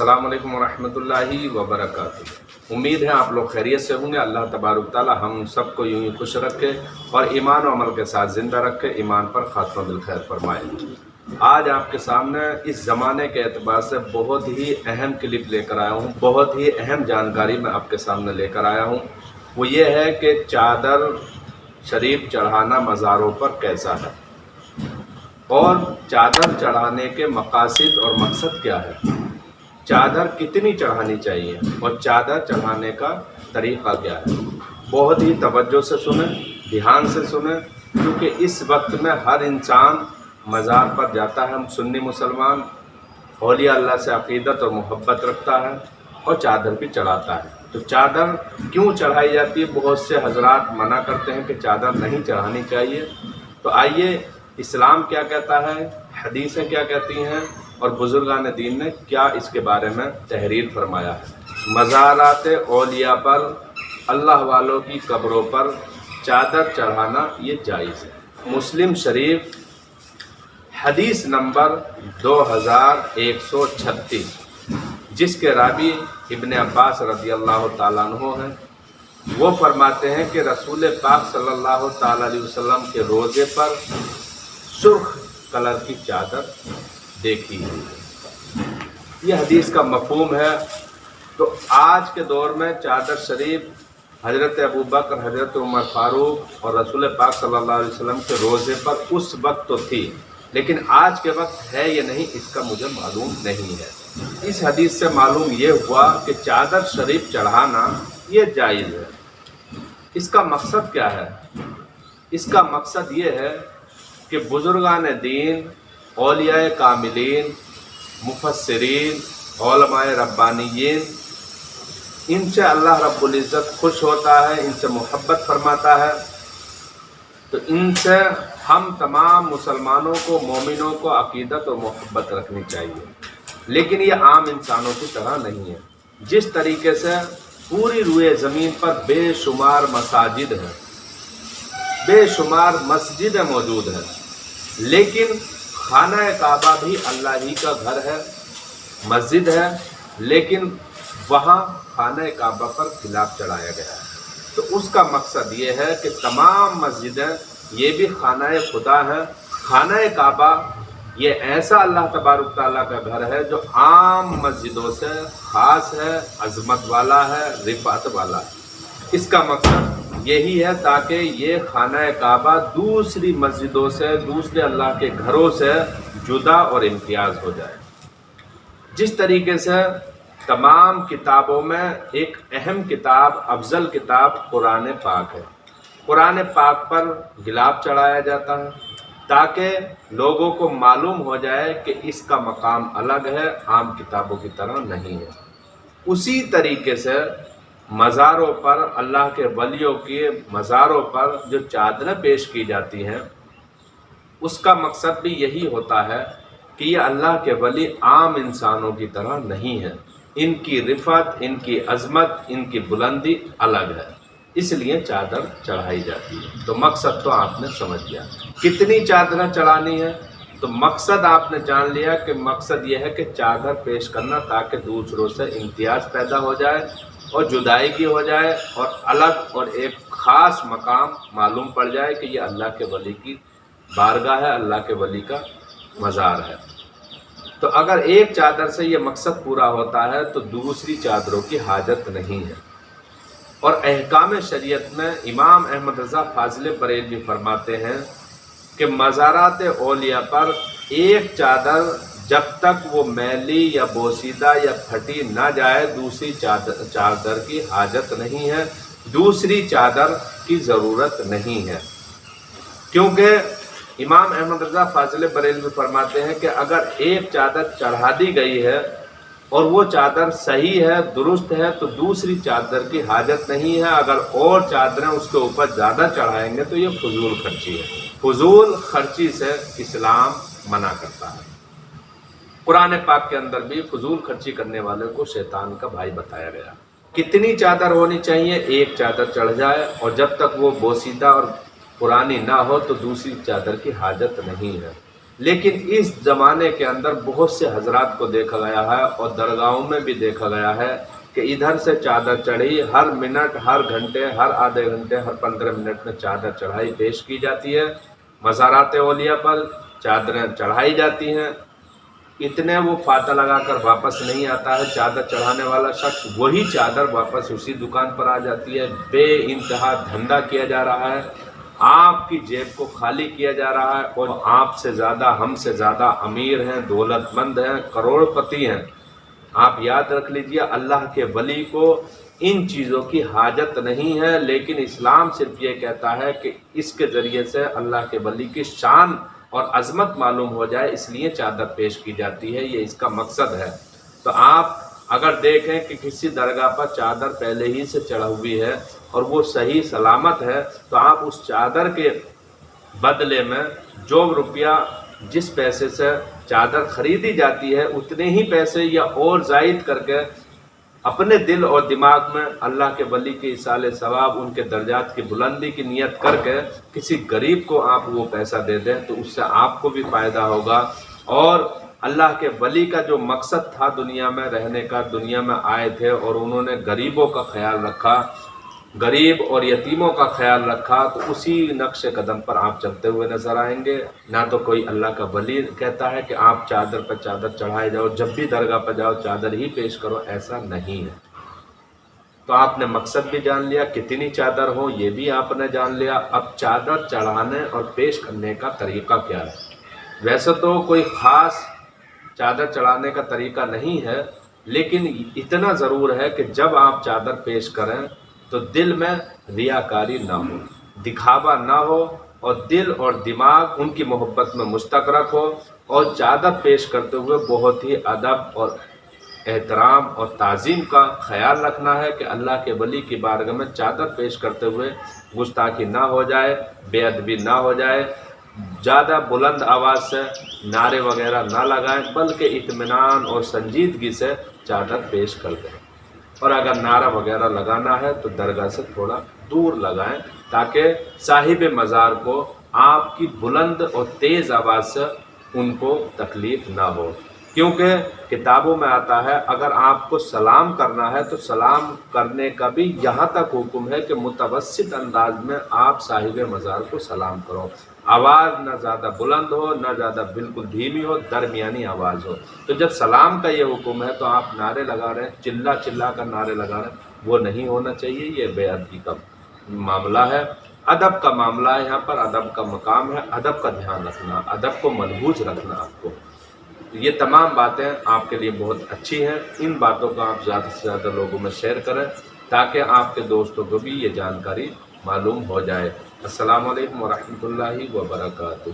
अस्सलाम वालेकुम रहमतुल्लाहि व बरकातुहू। उम्मीद है आप लोग खैरियत से होंगे। अल्लाह तबारक ताला हम सबको यूं ही खुश रखे और ईमान और अमल के साथ ज़िंदा रखे, ईमान पर खात्मा बिल खैर फरमाए। आज आपके सामने इस ज़माने के एतबार से बहुत ही अहम क्लिप लेकर आया हूँ, बहुत ही अहम जानकारी मैं आपके सामने लेकर आया हूँ। वो ये है कि चादर शरीफ चढ़ाना मज़ारों पर कैसा है और चादर चढ़ाने के मकासद और मकसद क्या है, चादर कितनी चढ़ानी चाहिए और चादर चढ़ाने का तरीक़ा क्या है। बहुत ही तवज्जो से सुने, ध्यान से सुने, क्योंकि इस वक्त में हर इंसान मज़ार पर जाता है। हम सुन्नी मुसलमान औलिया अल्लाह से अक़ीदत और मोहब्बत रखता है और चादर भी चढ़ाता है। तो चादर क्यों चढ़ाई जाती है? बहुत से हजरात मना करते हैं कि चादर नहीं चढ़ानी चाहिए। तो आइए, इस्लाम क्या कहता है, हदीसें क्या कहती हैं और बुजुर्गान दीन ने क्या इसके बारे में तहरीर फरमाया है। मज़ारात औलिया पर, अल्लाह वालों की कब्रों पर चादर चढ़ाना ये जायज़ है। मुस्लिम शरीफ हदीस नंबर 2136, जिसके रावी इब्न अब्बास रज़ियल्लाहु ताला अन्हु हैं। वो फरमाते हैं कि रसूल पाक सल्लल्लाहु ताला अलैहि वसल्लम के रोज़े पर सुर्ख कलर की चादर देखी है। ये हदीस का मफ़हूम है। तो आज के दौर में चादर शरीफ हज़रत अबू बकर, हज़रत उमर फ़ारूक और रसूल पाक सल्लल्लाहु अलैहि वसल्लम के रोज़े पर उस वक्त तो थी, लेकिन आज के वक्त है या नहीं इसका मुझे मालूम नहीं है। इस हदीस से मालूम ये हुआ कि चादर शरीफ चढ़ाना ये जायज़ है। इसका मकसद क्या है? इसका मकसद ये है कि बुजुर्गान दीन, औलियाए कामिलीन, मुफस्सिरीन, उलमाए रब्बानियीन, इनसे अल्लाह रब्बुल इज़्ज़त खुश होता है, इनसे मोहब्बत फरमाता है। तो इनसे हम तमाम मुसलमानों को, मोमिनों को अक़ीदत और मोहब्बत रखनी चाहिए। लेकिन ये आम इंसानों की तरह नहीं है। जिस तरीके से पूरी रुए ज़मीन पर बेशुमार मसाजिद हैं, बेशुमार मस्जिदें मौजूद हैं, लेकिन खाना काबा भी अल्लाह ही का घर है, मस्जिद है, लेकिन वहाँ खाना काबा पर खिलाफ चढ़ाया गया है। तो उसका मकसद ये है कि तमाम मस्जिदें ये भी खाना खुदा है। खाना काबा ये ऐसा अल्लाह तबारक ताला का घर है जो आम मस्जिदों से ख़ास है, अज़मत वाला है, रिफ़ात वाला है। इसका मकसद यही है ताकि ये खाना काबा दूसरी मस्जिदों से, दूसरे अल्लाह के घरों से जुदा और इम्तियाज़ हो जाए। जिस तरीके से तमाम किताबों में एक अहम किताब, अफजल किताब कुरान पाक है। कुरान पाक पर गिलाफ चढ़ाया जाता है ताकि लोगों को मालूम हो जाए कि इसका मकाम अलग है, आम किताबों की तरह नहीं है। उसी तरीके से मज़ारों पर, अल्लाह के वलियों के मज़ारों पर जो चादरें पेश की जाती हैं, उसका मकसद भी यही होता है कि ये अल्लाह के वली आम इंसानों की तरह नहीं है। इनकी रिफ़त, इनकी अज़मत, इनकी बुलंदी अलग है, इसलिए चादर चढ़ाई जाती है। तो मकसद तो आपने समझ लिया। कितनी चादरें चढ़ानी है? तो मकसद आपने जान लिया कि मकसद यह है कि चादर पेश करना ताकि दूसरों से इम्तियाज़ पैदा हो जाए और जुदाईगी हो जाए और अलग और एक ख़ास मकाम मालूम पड़ जाए कि ये अल्लाह के वली की बारगाह है, अल्लाह के वली का मज़ार है। तो अगर एक चादर से ये मकसद पूरा होता है तो दूसरी चादरों की हाजत नहीं है। और अहकाम शरीयत में इमाम अहमद रज़ा फाज़िल बरेलवी फरमाते हैं कि मज़ारात औलिया पर एक चादर जब तक वो मैली या बोसीदा या फटी ना जाए, दूसरी चादर की हाजत नहीं है, दूसरी चादर की ज़रूरत नहीं है। क्योंकि इमाम अहमद रज़ा फाज़िल बरेलवी फरमाते हैं कि अगर एक चादर चढ़ा दी गई है और वो चादर सही है, दुरुस्त है, तो दूसरी चादर की हाजत नहीं है। अगर और चादरें उसके ऊपर ज़्यादा चढ़ाएंगे तो ये फजूल खर्ची है। फजूल खर्ची से इस्लाम मना करता है। कुरान पाक के अंदर भी फजूल खर्ची करने वाले को शैतान का भाई बताया गया। कितनी चादर होनी चाहिए? एक चादर चढ़ जाए और जब तक वो बोसीदा और पुरानी ना हो तो दूसरी चादर की हाजत नहीं है। لیکن اس زمانے کے اندر بہت سے حضرات کو دیکھا گیا ہے اور درگاہوں میں بھی دیکھا گیا ہے کہ ادھر سے چادر چڑھی، ہر منٹ، ہر گھنٹے، ہر آدھے گھنٹے، ہر 15 منٹ میں چادر چڑھائی پیش کی جاتی ہے۔ مزارات اولیاء پر چادریں چڑھائی جاتی ہیں، اتنے وہ فاتح لگا کر واپس نہیں آتا ہے چادر چڑھانے والا شخص، وہی چادر واپس اسی دکان پر آ جاتی ہے۔ بے انتہا دھندا کیا جا رہا ہے، آپ کی جیب کو خالی کیا جا رہا ہے، اور آپ سے زیادہ، ہم سے زیادہ امیر ہیں، دولت مند ہیں، کروڑ پتی ہیں۔ آپ یاد رکھ لیجئے، اللہ کے ولی کو ان چیزوں کی حاجت نہیں ہے، لیکن اسلام صرف یہ کہتا ہے کہ اس کے ذریعے سے اللہ کے ولی کی شان اور عظمت معلوم ہو جائے، اس لیے چادر پیش کی جاتی ہے، یہ اس کا مقصد ہے۔ تو آپ اگر دیکھیں کہ کسی درگاہ پر چادر پہلے ہی سے چڑھ ہوئی ہے اور وہ صحیح سلامت ہے، تو آپ اس چادر کے بدلے میں جو روپیہ، جس پیسے سے چادر خریدی جاتی ہے، اتنے ہی پیسے یا اور زائد کر کے اپنے دل اور دماغ میں اللہ کے ولی کے ایصال ثواب، ان کے درجات کی بلندی کی نیت کر کے کسی غریب کو آپ وہ پیسہ دے دیں، تو اس سے آپ کو بھی فائدہ ہوگا۔ اور اللہ کے ولی کا جو مقصد تھا دنیا میں رہنے کا، دنیا میں آئے تھے اور انہوں نے غریبوں کا خیال رکھا، غریب اور یتیموں کا خیال رکھا، تو اسی نقش قدم پر آپ چلتے ہوئے نظر آئیں گے۔ نہ تو کوئی اللہ کا ولی کہتا ہے کہ آپ چادر پر چادر چڑھائے جاؤ، جب بھی درگاہ پر جاؤ چادر ہی پیش کرو، ایسا نہیں ہے۔ تو آپ نے مقصد بھی جان لیا، کتنی چادر ہو یہ بھی آپ نے جان لیا۔ اب چادر چڑھانے اور پیش کرنے کا طریقہ کیا ہے؟ ویسے تو کوئی خاص چادر چڑھانے کا طریقہ نہیں ہے، لیکن اتنا ضرور ہے کہ جب آپ چادر پیش کریں تو دل میں ریاکاری نہ ہو، دکھاوا نہ ہو، اور دل اور دماغ ان کی محبت میں مستغرق ہو، اور چادر پیش کرتے ہوئے بہت ہی ادب اور احترام اور تعظیم کا خیال رکھنا ہے کہ اللہ کے ولی کی بارگاہ میں چادر پیش کرتے ہوئے گستاخی نہ ہو جائے، بے ادبی نہ ہو جائے، زیادہ بلند آواز سے نعرے وغیرہ نہ لگائیں، بلکہ اطمینان اور سنجیدگی سے چادر پیش کر دیں۔ اور اگر نعرہ وغیرہ لگانا ہے تو درگاہ سے تھوڑا دور لگائیں، تاکہ صاحب مزار کو آپ کی بلند اور تیز آواز سے ان کو تکلیف نہ ہو۔ کیونکہ کتابوں میں آتا ہے اگر آپ کو سلام کرنا ہے تو سلام کرنے کا بھی یہاں تک حکم ہے کہ متوسط انداز میں آپ صاحب مزار کو سلام کرو، آواز نہ زیادہ بلند ہو نہ زیادہ بالکل دھیمی ہو، درمیانی آواز ہو۔ تو جب سلام کا یہ حکم ہے تو آپ نعرے لگا رہے ہیں، چلا چلا کر نعرے لگا رہے ہیں، وہ نہیں ہونا چاہیے، یہ بے ادبی کا معاملہ ہے۔ ادب کا معاملہ ہے، یہاں پر ادب کا مقام ہے، ادب کا دھیان رکھنا، ادب کو ملحوظ رکھنا آپ کو۔ یہ تمام باتیں آپ کے لیے بہت اچھی ہیں، ان باتوں کو آپ زیادہ سے زیادہ لوگوں میں شیئر کریں تاکہ آپ کے دوستوں کو بھی یہ جانکاری معلوم ہو جائے۔ السلام علیکم ورحمۃ اللہ وبرکاتہ۔